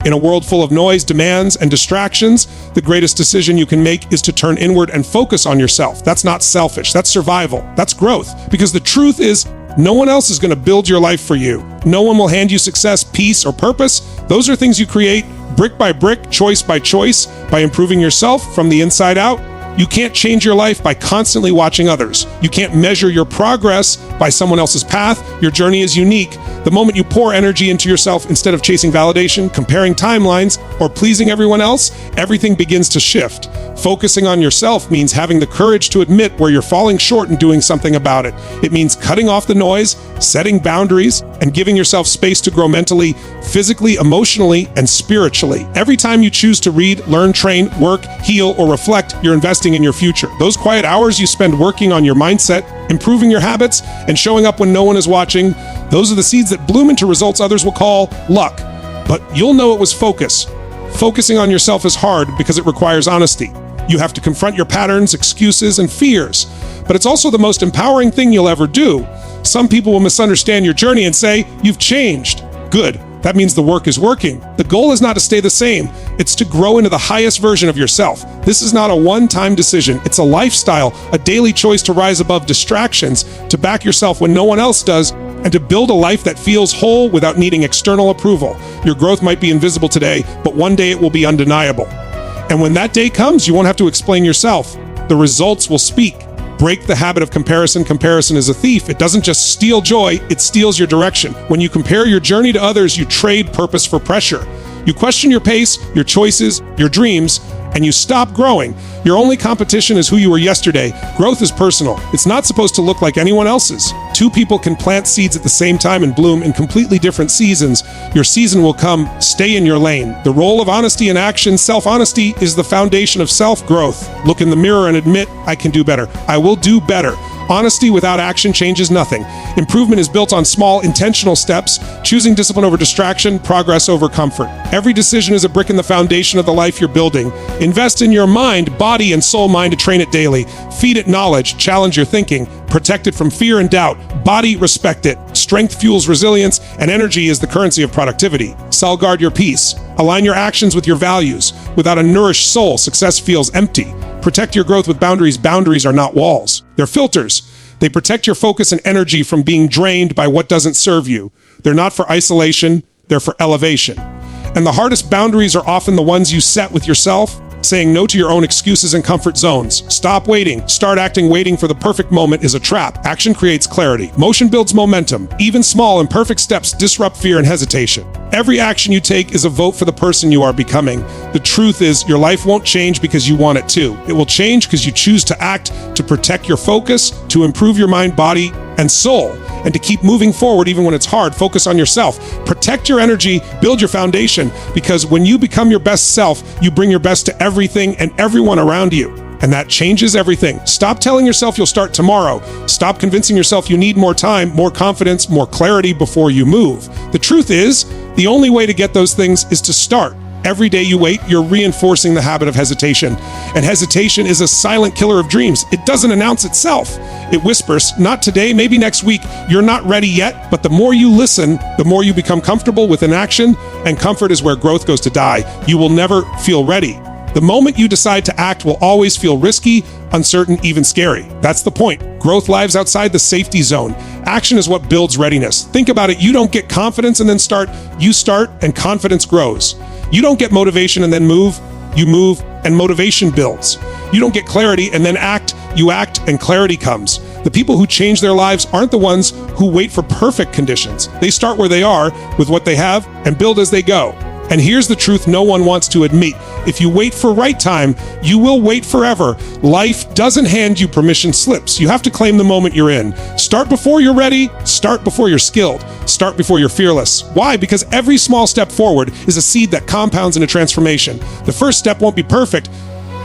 In a world full of noise, demands, and distractions, the greatest decision you can make is to turn inward and focus on yourself. That's not selfish. That's survival. That's growth. Because the truth is, no one else is going to build your life for you. No one will hand you success, peace, or purpose. Those are things you create brick by brick, choice by choice, by improving yourself from the inside out. You can't change your life by constantly watching others. You can't measure your progress by someone else's path. Your journey is unique. The moment you pour energy into yourself instead of chasing validation, comparing timelines, or pleasing everyone else, everything begins to shift. Focusing on yourself means having the courage to admit where you're falling short and doing something about it. It means cutting off the noise, setting boundaries, and giving yourself space to grow mentally, physically, emotionally, and spiritually. Every time you choose to read, learn, train, work, heal, or reflect, you're investing in your future. Those quiet hours you spend working on your mindset, improving your habits, and showing up when no one is watching, those are the seeds that bloom into results others will call luck. But you'll know it was focus. Focusing on yourself is hard because it requires honesty. You have to confront your patterns, excuses, and fears. But it's also the most empowering thing you'll ever do. Some people will misunderstand your journey and say, "You've changed." Good. That means the work is working. The goal is not to stay the same. It's to grow into the highest version of yourself. This is not a one-time decision. It's a lifestyle, a daily choice to rise above distractions, to back yourself when no one else does, and to build a life that feels whole without needing external approval. Your growth might be invisible today, but one day it will be undeniable. And when that day comes, you won't have to explain yourself. The results will speak. Break the habit of comparison. Comparison is a thief. It doesn't just steal joy, it steals your direction. When you compare your journey to others, you trade purpose for pressure. You question your pace, your choices, your dreams, and you stop growing. Your only competition is who you were yesterday. Growth is personal. It's not supposed to look like anyone else's. Two people can plant seeds at the same time and bloom in completely different seasons. Your season will come. Stay in your lane. The role of honesty in action, self-honesty, is the foundation of self-growth. Look in the mirror and admit, I can do better. I will do better. Honesty without action changes nothing. Improvement is built on small, intentional steps, choosing discipline over distraction, progress over comfort. Every decision is a brick in the foundation of the life you're building. Invest in your mind, body, and soul mind to train it daily. Feed it knowledge, challenge your thinking, protect it from fear and doubt. Body, respect it. Strength fuels resilience, and energy is the currency of productivity. Guard your peace. Align your actions with your values. Without a nourished soul, success feels empty. Protect your growth with boundaries. Boundaries are not walls. They're filters. They protect your focus and energy from being drained by what doesn't serve you. They're not for isolation, they're for elevation. And the hardest boundaries are often the ones you set with yourself, saying no to your own excuses and comfort zones. Stop waiting. Start acting. Waiting for the perfect moment is a trap. Action creates clarity. Motion builds momentum. Even small, imperfect steps disrupt fear and hesitation. Every action you take is a vote for the person you are becoming. The truth is, your life won't change because you want it to. It will change because you choose to act, to protect your focus, to improve your mind, body, and soul, and to keep moving forward even when it's hard. Focus on yourself. Protect your energy, build your foundation, because when you become your best self, you bring your best to everything and everyone around you. And that changes everything. Stop telling yourself you'll start tomorrow. Stop convincing yourself you need more time, more confidence, more clarity before you move. The truth is, the only way to get those things is to start. Every day you wait, you're reinforcing the habit of hesitation. And hesitation is a silent killer of dreams. It doesn't announce itself. It whispers, not today, maybe next week. You're not ready yet, but the more you listen, the more you become comfortable with inaction, and comfort is where growth goes to die. You will never feel ready. The moment you decide to act will always feel risky, uncertain, even scary. That's the point. Growth lives outside the safety zone. Action is what builds readiness. Think about it. You don't get confidence and then start. You start and confidence grows. You don't get motivation and then move. You move and motivation builds. You don't get clarity and then act. You act and clarity comes. The people who change their lives aren't the ones who wait for perfect conditions. They start where they are with what they have and build as they go. And here's the truth no one wants to admit. If you wait for right time, you will wait forever. Life doesn't hand you permission slips. You have to claim the moment you're in. Start before you're ready. Start before you're skilled. Start before you're fearless. Why? Because every small step forward is a seed that compounds into transformation. The first step won't be perfect,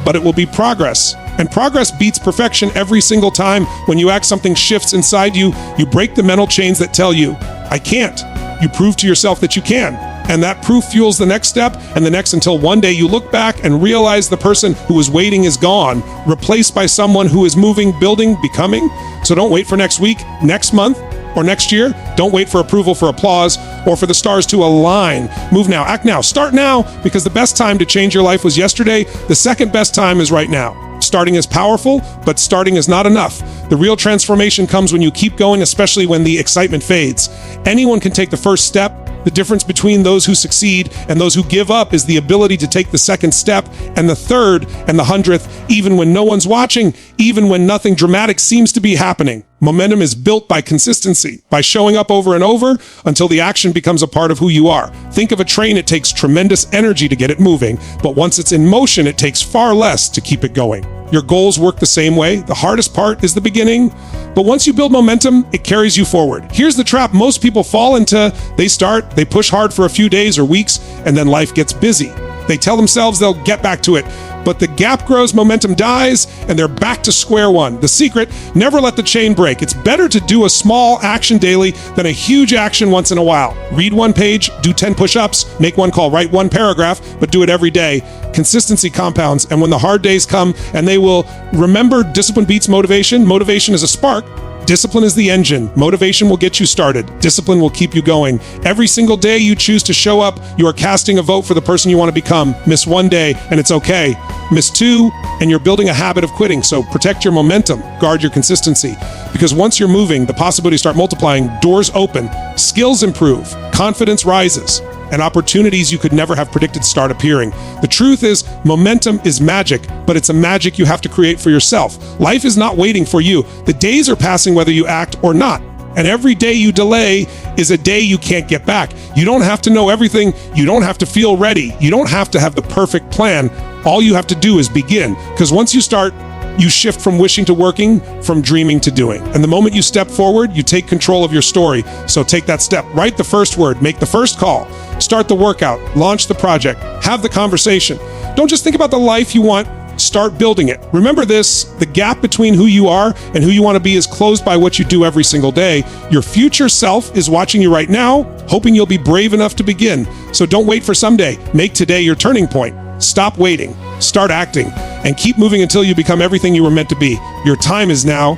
but it will be progress. And progress beats perfection every single time. When you act, something shifts inside you. You break the mental chains that tell you, I can't. You prove to yourself that you can. And that proof fuels the next step and the next, until one day you look back and realize the person who was waiting is gone, replaced by someone who is moving, building, becoming. So don't wait for next week, next month, or next year? Don't wait for approval, for applause, or for the stars to align. Move now, act now, start now, because the best time to change your life was yesterday. The second best time is right now. Starting is powerful, but starting is not enough. The real transformation comes when you keep going, especially when the excitement fades. Anyone can take the first step. The difference between those who succeed and those who give up is the ability to take the second step, and the third, and the 100th, even when no one's watching, even when nothing dramatic seems to be happening. Momentum is built by consistency, by showing up over and over until the action becomes a part of who you are. Think of a train. It takes tremendous energy to get it moving, but once it's in motion, it takes far less to keep it going. Your goals work the same way. The hardest part is the beginning, but once you build momentum, it carries you forward. Here's the trap most people fall into. They push hard for a few days or weeks, and then life gets busy. They tell themselves they'll get back to it, but the gap grows, momentum dies, and they're back to square one. The secret: never let the chain break. It's better to do a small action daily than a huge action once in a while. Read one page, do 10 push-ups, make one call, write one paragraph, but do it every day. Consistency compounds, and when the hard days come, and they will, remember, discipline beats motivation. Motivation is a spark. Discipline is the engine. Motivation will get you started. Discipline will keep you going. Every single day you choose to show up, you are casting a vote for the person you want to become. Miss one day, and it's okay. Miss two, and you're building a habit of quitting. So protect your momentum, guard your consistency. Because once you're moving, the possibilities start multiplying, doors open, skills improve, confidence rises, and opportunities you could never have predicted start appearing. The truth is, momentum is magic, but it's a magic you have to create for yourself. Life is not waiting for you. The days are passing whether you act or not. And every day you delay is a day you can't get back. You don't have to know everything. You don't have to feel ready. You don't have to have the perfect plan. All you have to do is begin. Because once you start, you shift from wishing to working, from dreaming to doing. And the moment you step forward, you take control of your story. So take that step. Write the first word, make the first call, start the workout, launch the project, have the conversation. Don't just think about the life you want, start building it. Remember this: the gap between who you are and who you want to be is closed by what you do every single day. Your future self is watching you right now, hoping you'll be brave enough to begin. So don't wait for someday. Make today your turning point. Stop waiting, start acting, and keep moving until you become everything you were meant to be. Your time is now.